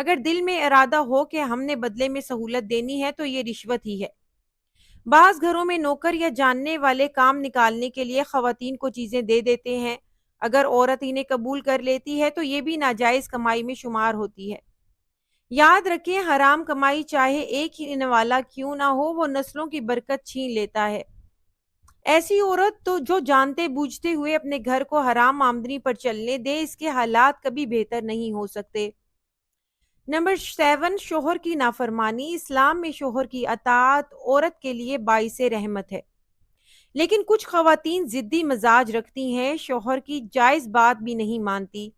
اگر دل میں ارادہ ہو کہ ہم نے بدلے میں سہولت دینی ہے تو یہ رشوت ہی ہے۔ بعض گھروں میں نوکر یا جاننے والے کام نکالنے کے لیے خواتین کو چیزیں دے دیتے ہیں۔ اگر عورت انہیں قبول کر لیتی ہے تو یہ بھی ناجائز کمائی میں شمار ہوتی ہے۔ یاد رکھیں، حرام کمائی چاہے ایک ہی والا کیوں نہ ہو، وہ نسلوں کی برکت چھین لیتا ہے۔ ایسی عورت تو جو جانتے بوجھتے ہوئے اپنے گھر کو حرام آمدنی پر چلنے دے، اس کے حالات کبھی بہتر نہیں ہو سکتے۔ نمبر 7، شوہر کی نافرمانی۔ اسلام میں شوہر کی اطاعت عورت کے لیے باعث رحمت ہے، لیکن کچھ خواتین ضدی مزاج رکھتی ہیں، شوہر کی جائز بات بھی نہیں مانتی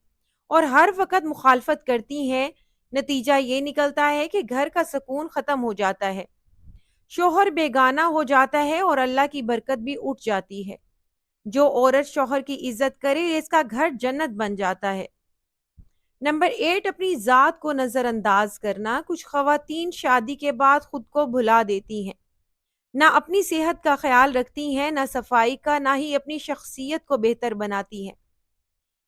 اور ہر وقت مخالفت کرتی ہیں۔ نتیجہ یہ نکلتا ہے کہ گھر کا سکون ختم ہو جاتا ہے، شوہر بیگانہ ہو جاتا ہے اور اللہ کی برکت بھی اٹھ جاتی ہے۔ جو عورت شوہر کی عزت کرے، اس کا گھر جنت بن جاتا ہے۔ نمبر 8، اپنی ذات کو نظر انداز کرنا۔ کچھ خواتین شادی کے بعد خود کو بھلا دیتی ہیں، نہ اپنی صحت کا خیال رکھتی ہیں، نہ صفائی کا، نہ ہی اپنی شخصیت کو بہتر بناتی ہیں۔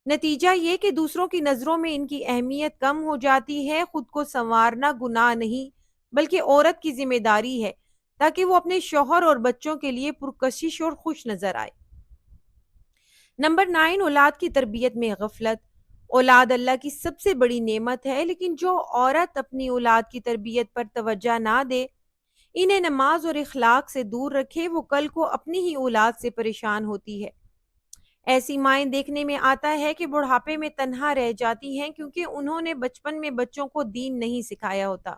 نتیجہ یہ کہ دوسروں کی نظروں میں ان کی اہمیت کم ہو جاتی ہے۔ خود کو سنوارنا گناہ نہیں بلکہ عورت کی ذمہ داری ہے، تاکہ وہ اپنے شوہر اور بچوں کے لیے پرکشش اور خوش نظر آئے۔ نمبر 9، اولاد کی تربیت میں غفلت۔ اولاد اللہ کی سب سے بڑی نعمت ہے، لیکن جو عورت اپنی اولاد کی تربیت پر توجہ نہ دے، انہیں نماز اور اخلاق سے دور رکھے، وہ کل کو اپنی ہی اولاد سے پریشان ہوتی ہے۔ ایسی مائیں دیکھنے میں آتا ہے کہ بڑھاپے میں تنہا رہ جاتی ہیں، کیونکہ انہوں نے بچپن میں بچوں کو دین نہیں سکھایا ہوتا۔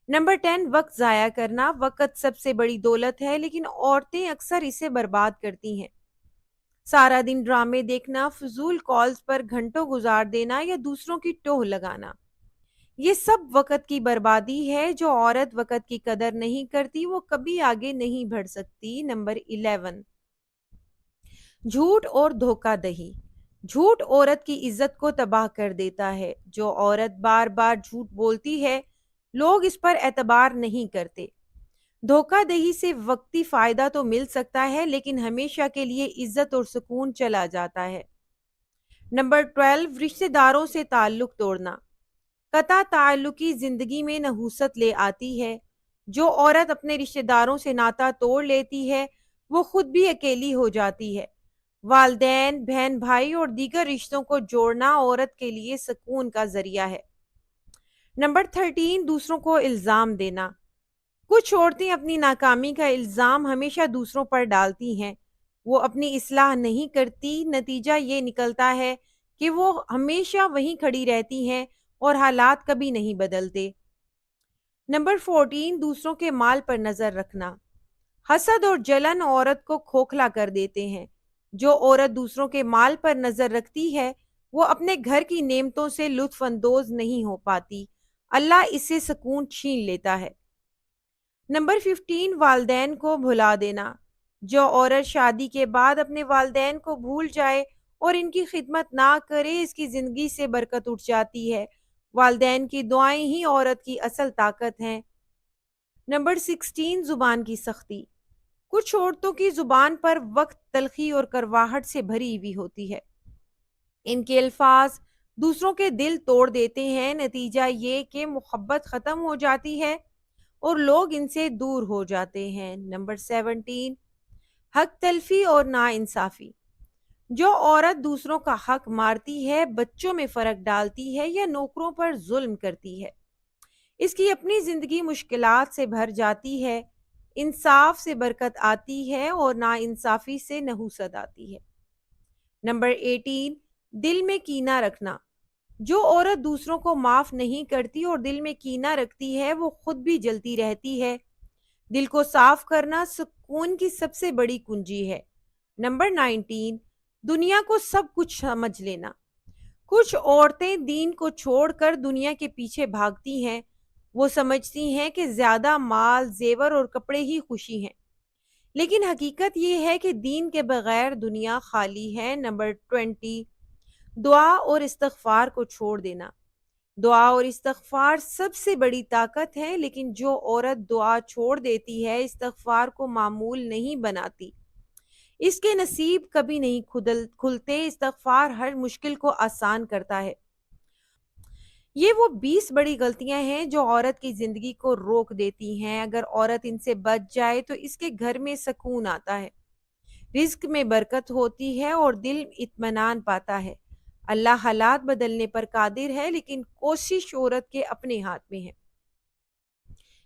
نمبر 10، وقت ضائع کرنا۔ وقت سب سے بڑی دولت ہے، لیکن عورتیں اکثر اسے برباد کرتی ہیں۔ سارا دن ڈرامے دیکھنا، فضول کالز پر گھنٹوں گزار دینا یا دوسروں کی ٹوہ لگانا، یہ سب وقت کی بربادی ہے۔ جو عورت وقت کی قدر نہیں کرتی، وہ کبھی آگے نہیں بڑھ سکتی۔ نمبر 11، جھوٹ اور دھوکہ دہی۔ جھوٹ عورت کی عزت کو تباہ کر دیتا ہے۔ جو عورت بار بار جھوٹ بولتی ہے، لوگ اس پر اعتبار نہیں کرتے۔ دھوکہ دہی سے وقتی فائدہ تو مل سکتا ہے، لیکن ہمیشہ کے لیے عزت اور سکون چلا جاتا ہے۔ نمبر 12، رشتہ داروں سے تعلق توڑنا۔ قطع تعلقی زندگی میں نحوست لے آتی ہے۔ جو عورت اپنے رشتہ داروں سے ناتا توڑ لیتی ہے، وہ خود بھی اکیلی ہو جاتی ہے۔ والدین، بہن بھائی اور دیگر رشتوں کو جوڑنا عورت کے لیے سکون کا ذریعہ ہے۔ نمبر 13، دوسروں کو الزام دینا۔ کچھ عورتیں اپنی ناکامی کا الزام ہمیشہ دوسروں پر ڈالتی ہیں، وہ اپنی اصلاح نہیں کرتی۔ نتیجہ یہ نکلتا ہے کہ وہ ہمیشہ وہیں کھڑی رہتی ہیں اور حالات کبھی نہیں بدلتے۔ نمبر 14، دوسروں کے مال پر نظر رکھنا۔ حسد اور جلن عورت کو کھوکھلا کر دیتے ہیں۔ جو عورت دوسروں کے مال پر نظر رکھتی ہے، وہ اپنے گھر کی نعمتوں سے لطف اندوز نہیں ہو پاتی، اللہ اس سے سکون چھین لیتا ہے۔ نمبر 15، والدین کو بھلا دینا۔ جو عورت شادی کے بعد اپنے والدین کو بھول جائے اور ان کی خدمت نہ کرے، اس کی زندگی سے برکت اٹھ جاتی ہے۔ والدین کی دعائیں ہی عورت کی اصل طاقت ہیں۔ نمبر 16، زبان کی سختی۔ کچھ عورتوں کی زبان پر وقت تلخی اور کرواہٹ سے بھری ہوئی ہوتی ہے۔ ان کے الفاظ دوسروں کے دل توڑ دیتے ہیں۔ نتیجہ یہ کہ محبت ختم ہو جاتی ہے اور لوگ ان سے دور ہو جاتے ہیں۔ نمبر 17، حق تلفی اور ناانصافی۔ جو عورت دوسروں کا حق مارتی ہے، بچوں میں فرق ڈالتی ہے یا نوکروں پر ظلم کرتی ہے، اس کی اپنی زندگی مشکلات سے بھر جاتی ہے۔ انصاف سے برکت آتی ہے اور ناانصافی سے نحوست آتی ہے۔ نمبر 18، دل میں کینہ رکھنا۔ جو عورت دوسروں کو معاف نہیں کرتی اور دل میں کینہ رکھتی ہے، وہ خود بھی جلتی رہتی ہے۔ دل کو صاف کرنا سکون کی سب سے بڑی کنجی ہے۔ نمبر 19، دنیا کو سب کچھ سمجھ لینا۔ کچھ عورتیں دین کو چھوڑ کر دنیا کے پیچھے بھاگتی ہیں۔ وہ سمجھتی ہیں کہ زیادہ مال، زیور اور کپڑے ہی خوشی ہیں، لیکن حقیقت یہ ہے کہ دین کے بغیر دنیا خالی ہے۔ نمبر 20، دعا اور استغفار کو چھوڑ دینا۔ دعا اور استغفار سب سے بڑی طاقت ہے، لیکن جو عورت دعا چھوڑ دیتی ہے، استغفار کو معمول نہیں بناتی، اس کے نصیب کبھی نہیں کھلتے۔ استغفار ہر مشکل کو آسان کرتا ہے۔ یہ وہ 20 بڑی غلطیاں ہیں جو عورت کی زندگی کو روک دیتی ہیں۔ اگر عورت ان سے بچ جائے تو اس کے گھر میں سکون آتا ہے، رزق میں برکت ہوتی ہے اور دل اطمینان پاتا ہے۔ اللہ حالات بدلنے پر قادر ہے، لیکن کوشش عورت کے اپنے ہاتھ میں ہے۔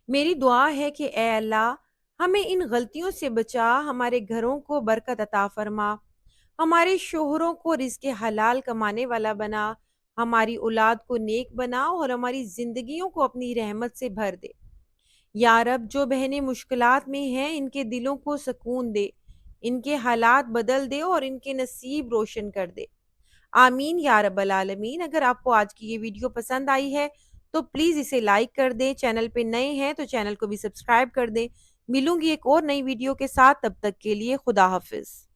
میری دعا ہے کہ اے اللہ ہمیں ان غلطیوں سے بچا، ہمارے گھروں کو برکت عطا فرما، ہمارے شوہروں کو رزق حلال کمانے والا بنا، ہماری اولاد کو نیک بنا اور ہماری زندگیوں کو اپنی رحمت سے بھر دے۔ یا رب، جو بہنیں مشکلات میں ہیں ان کے دلوں کو سکون دے، ان کے حالات بدل دے اور ان کے نصیب روشن کر دے۔ آمین یا رب العالمین۔ اگر آپ کو آج کی یہ ویڈیو پسند آئی ہے تو پلیز اسے لائک کر دیں، چینل پہ نئے ہیں تو چینل کو بھی سبسکرائب کر دیں۔ ملوں گی ایک اور نئی ویڈیو کے ساتھ، تب تک کے لیے خدا حافظ۔